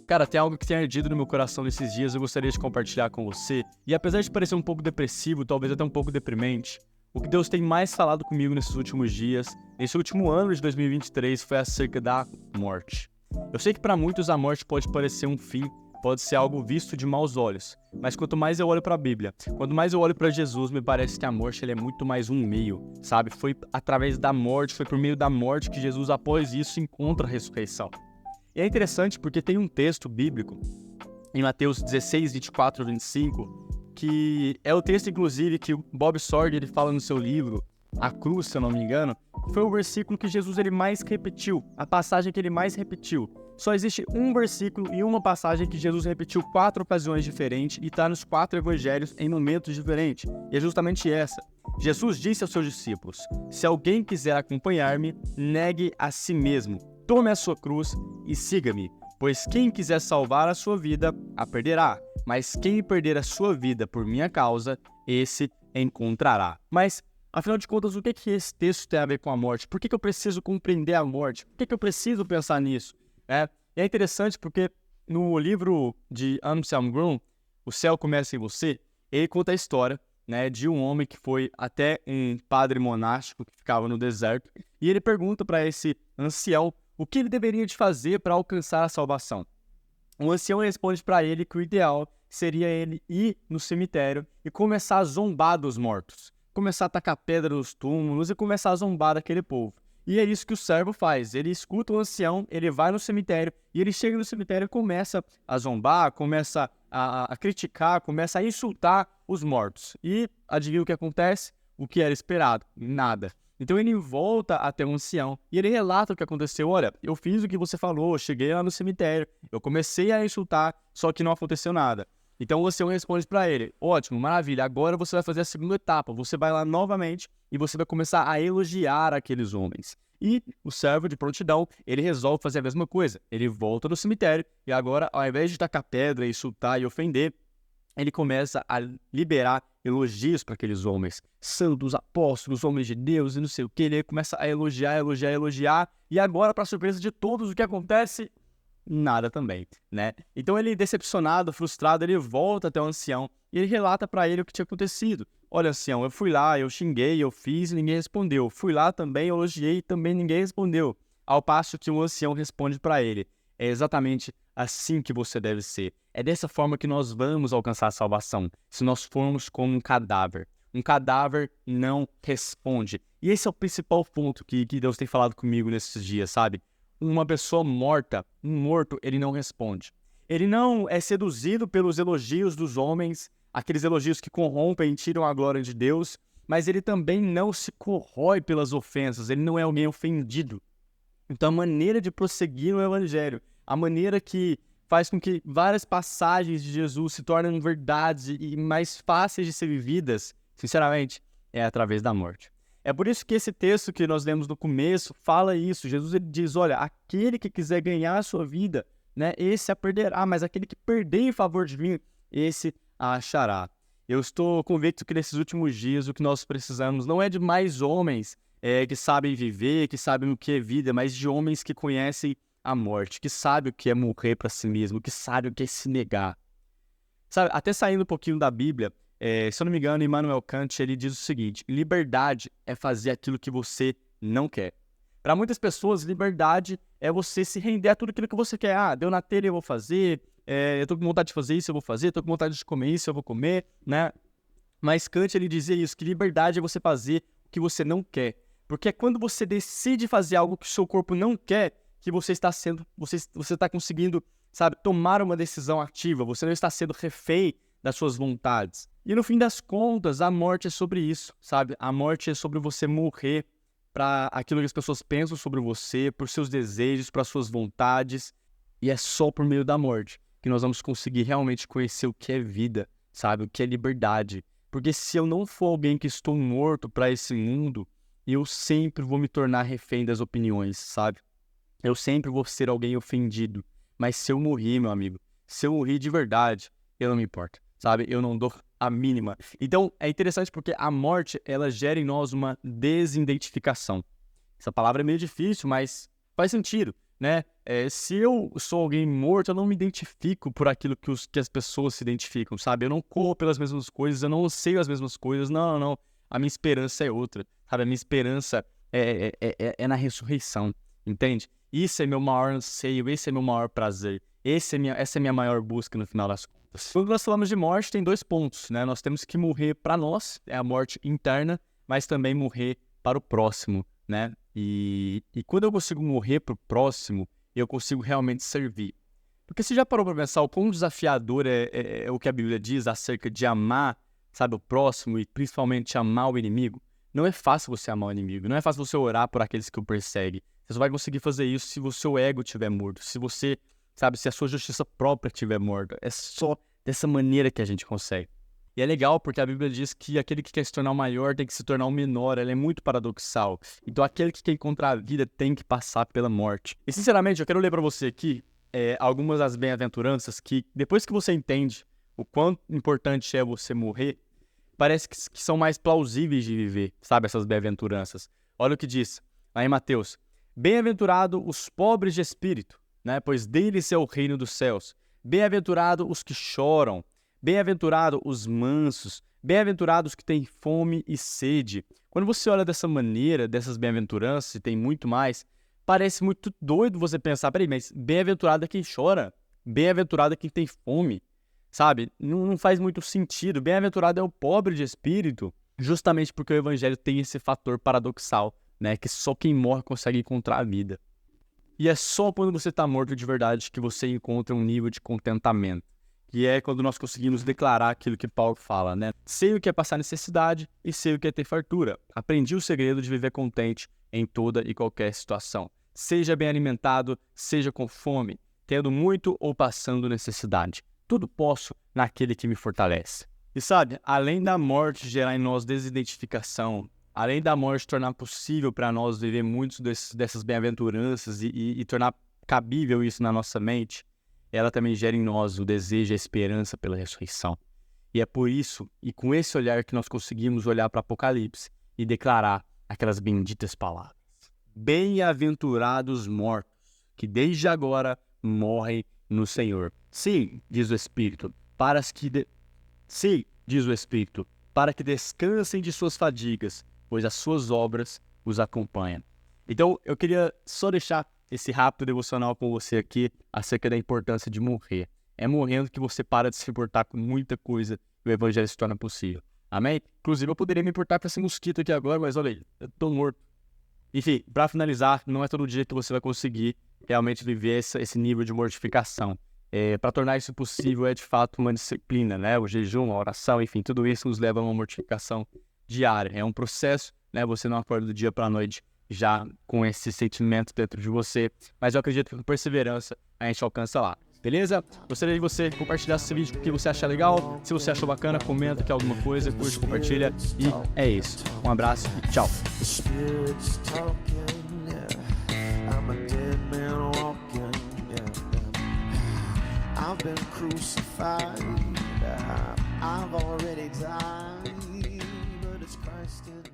Cara, tem algo que tem ardido no meu coração nesses dias, eu gostaria de compartilhar com você. E apesar de parecer um pouco depressivo, talvez até um pouco deprimente, o que Deus tem mais falado comigo nesses últimos dias, nesse último ano de 2023, foi acerca da morte. Eu sei que para muitos a morte pode parecer um fim, pode ser algo visto de maus olhos, mas quanto mais eu olho para a Bíblia, quanto mais eu olho para Jesus, me parece que a morte é muito mais um meio, sabe? Foi através da morte, foi por meio da morte que Jesus, após isso, encontra a ressurreição. E é interessante porque tem um texto bíblico, em Mateus 16, 24 e 25, que é o texto, inclusive, que o Bob Sorge ele fala no seu livro, A Cruz, se eu não me engano, foi o versículo que Jesus ele mais repetiu, a passagem que ele mais repetiu. Só existe um versículo e uma passagem que Jesus repetiu 4 ocasiões diferentes e está nos 4 evangelhos em momentos diferentes. E é justamente essa. Jesus disse aos seus discípulos, se alguém quiser acompanhar-me, negue a si mesmo, tome a sua cruz e siga-me. Pois quem quiser salvar a sua vida, a perderá. Mas quem perder a sua vida por minha causa, esse encontrará. Mas, afinal de contas, o que esse texto tem a ver com a morte? Por que eu preciso compreender a morte? Por que eu preciso pensar nisso? É interessante porque no livro de Anselm Grun, O Céu Começa em Você, ele conta a história, né, de um homem que foi até um padre monástico que ficava no deserto, e ele pergunta para esse ancião o que ele deveria de fazer para alcançar a salvação. O ancião responde para ele que o ideal seria ele ir no cemitério e começar a zombar dos mortos, começar a tacar pedra nos túmulos e começar a zombar daquele povo. E é isso que o servo faz, ele escuta o ancião, ele vai no cemitério, e ele chega no cemitério e começa a zombar, começa a criticar, começa a insultar os mortos. E adivinha o que acontece? O que era esperado? Nada. Então ele volta até o ancião e ele relata o que aconteceu. Olha, eu fiz o que você falou, eu cheguei lá no cemitério, eu comecei a insultar, só que não aconteceu nada. Então o ancião responde para ele, ótimo, maravilha, agora você vai fazer a segunda etapa, você vai lá novamente e você vai começar a elogiar aqueles homens. E o servo de prontidão, ele resolve fazer a mesma coisa, ele volta no cemitério e agora, ao invés de tacar pedra, insultar e ofender, ele começa a liberar elogios para aqueles homens, santos, apóstolos, homens de Deus e não sei o que, ele começa a elogiar, e agora, para surpresa de todos, o que acontece? Nada também, né? Então ele, decepcionado, frustrado, ele volta até o ancião e ele relata para ele o que tinha acontecido. Olha, ancião, eu fui lá, eu xinguei, eu fiz e ninguém respondeu. Fui lá também, elogiei e também ninguém respondeu. Ao passo que o ancião responde para ele, é exatamente assim que você deve ser. É dessa forma que nós vamos alcançar a salvação, se nós formos como um cadáver. Um cadáver não responde. E esse é o principal ponto que Deus tem falado comigo nesses dias, sabe? Uma pessoa morta, um morto, ele não responde. Ele não é seduzido pelos elogios dos homens, aqueles elogios que corrompem e tiram a glória de Deus, mas ele também não se corrói pelas ofensas, ele não é alguém ofendido. Então a maneira de prosseguir no Evangelho, a maneira que faz com que várias passagens de Jesus se tornem verdades e mais fáceis de ser vividas, sinceramente, é através da morte. É por isso que esse texto que nós lemos no começo fala isso. Jesus ele diz, olha, aquele que quiser ganhar a sua vida, né, esse a perderá, mas aquele que perder em favor de mim, esse a achará. Eu estou convicto que nesses últimos dias o que nós precisamos não é de mais homens que sabem viver, que sabem o que é vida, mas de homens que conhecem a morte, que sabem o que é morrer para si mesmo, que sabem o que é se negar. Sabe, até saindo um pouquinho da Bíblia, se eu não me engano, Immanuel Kant ele diz o seguinte, liberdade é fazer aquilo que você não quer. Para muitas pessoas, liberdade é você se render a tudo aquilo que você quer. Ah, deu na telha, eu vou fazer, eu tô com vontade de fazer isso, eu vou fazer, tô com vontade de comer isso, eu vou comer, né? Mas Kant ele dizia isso, que liberdade é você fazer o que você não quer. Porque é quando você decide fazer algo que o seu corpo não quer, que você está conseguindo, sabe, tomar uma decisão ativa, você não está sendo refém das suas vontades. E no fim das contas, a morte é sobre isso, sabe? A morte é sobre você morrer para aquilo que as pessoas pensam sobre você, por seus desejos, para suas vontades. E é só por meio da morte que nós vamos conseguir realmente conhecer o que é vida, sabe? O que é liberdade. Porque se eu não for alguém que estou morto para esse mundo, eu sempre vou me tornar refém das opiniões, sabe? Eu sempre vou ser alguém ofendido. Mas se eu morrer, meu amigo, se eu morrer de verdade, eu não me importo, sabe? Eu não dou a mínima. Então, é interessante porque a morte, ela gera em nós uma desidentificação. Essa palavra é meio difícil, mas faz sentido. né? Se eu sou alguém morto, eu não me identifico por aquilo que as pessoas se identificam, sabe? Eu não corro pelas mesmas coisas, eu não anseio as mesmas coisas. Não, não. A minha esperança é outra, sabe? A minha esperança é na ressurreição, entende? Isso é meu maior anseio, esse é meu maior prazer. Essa é minha maior busca no final das contas. Quando nós falamos de morte, tem 2 pontos, né? Nós temos que morrer para nós, é a morte interna, mas também morrer para o próximo, né? E quando eu consigo morrer para o próximo, eu consigo realmente servir. Porque você já parou para pensar o quão desafiador é o que a Bíblia diz acerca de amar, sabe, o próximo e principalmente amar o inimigo? Não é fácil você amar o inimigo, não é fácil você orar por aqueles que o perseguem. Você só vai conseguir fazer isso se o seu ego estiver morto, se você, sabe, se a sua justiça própria estiver morta. É só dessa maneira que a gente consegue. E é legal porque a Bíblia diz que aquele que quer se tornar o maior tem que se tornar o menor. Ela é muito paradoxal. Então aquele que quer encontrar a vida tem que passar pela morte. E sinceramente, eu quero ler para você aqui algumas das bem-aventuranças que, depois que você entende o quão importante é você morrer, parece que são mais plausíveis de viver, sabe, essas bem-aventuranças. Olha o que diz lá em Mateus. Bem-aventurado os pobres de espírito, né? Pois deles é o reino dos céus. Bem-aventurado os que choram. Bem-aventurado os mansos. Bem-aventurados que têm fome e sede. Quando você olha dessa maneira, dessas bem-aventuranças, e tem muito mais, parece muito doido você pensar, peraí, mas bem-aventurado é quem chora. Bem-aventurado é quem tem fome. Sabe? Não faz muito sentido. Bem-aventurado é o pobre de espírito, justamente porque o evangelho tem esse fator paradoxal, né? Que só quem morre consegue encontrar a vida. E é só quando você está morto de verdade que você encontra um nível de contentamento. Que é quando nós conseguimos declarar aquilo que Paulo fala, né? Sei o que é passar necessidade e sei o que é ter fartura. Aprendi o segredo de viver contente em toda e qualquer situação. Seja bem alimentado, seja com fome, tendo muito ou passando necessidade. Tudo posso naquele que me fortalece. E sabe, além da morte gerar em nós desidentificação, além da morte tornar possível para nós viver muitos dessas bem-aventuranças e tornar cabível isso na nossa mente, ela também gera em nós o desejo e a esperança pela ressurreição. E é por isso, e com esse olhar, que nós conseguimos olhar para Apocalipse e declarar aquelas benditas palavras. Bem-aventurados mortos, que desde agora morrem no Senhor. Sim, diz o Espírito, para que descansem de suas fadigas, pois as suas obras os acompanham. Então, eu queria só deixar esse rápido devocional com você aqui acerca da importância de morrer. É morrendo que você para de se importar com muita coisa e o evangelho se torna possível. Amém? Inclusive, eu poderia me importar com esse mosquito aqui agora, mas olha aí, eu tô morto. Enfim, para finalizar, não é todo dia que você vai conseguir realmente viver esse nível de mortificação. Para tornar isso possível é de fato uma disciplina, né? O jejum, a oração, enfim, tudo isso nos leva a uma mortificação diária. É um processo, né? Você não acorda do dia para a noite já com esse sentimento dentro de você, mas eu acredito que com perseverança a gente alcança lá. Beleza? Gostaria de você compartilhar esse vídeo com o que você acha legal. Se você achou bacana, comenta aqui alguma coisa, curte, compartilha. E é isso. Um abraço e tchau. I've been crucified, I've already died, but it's Christ in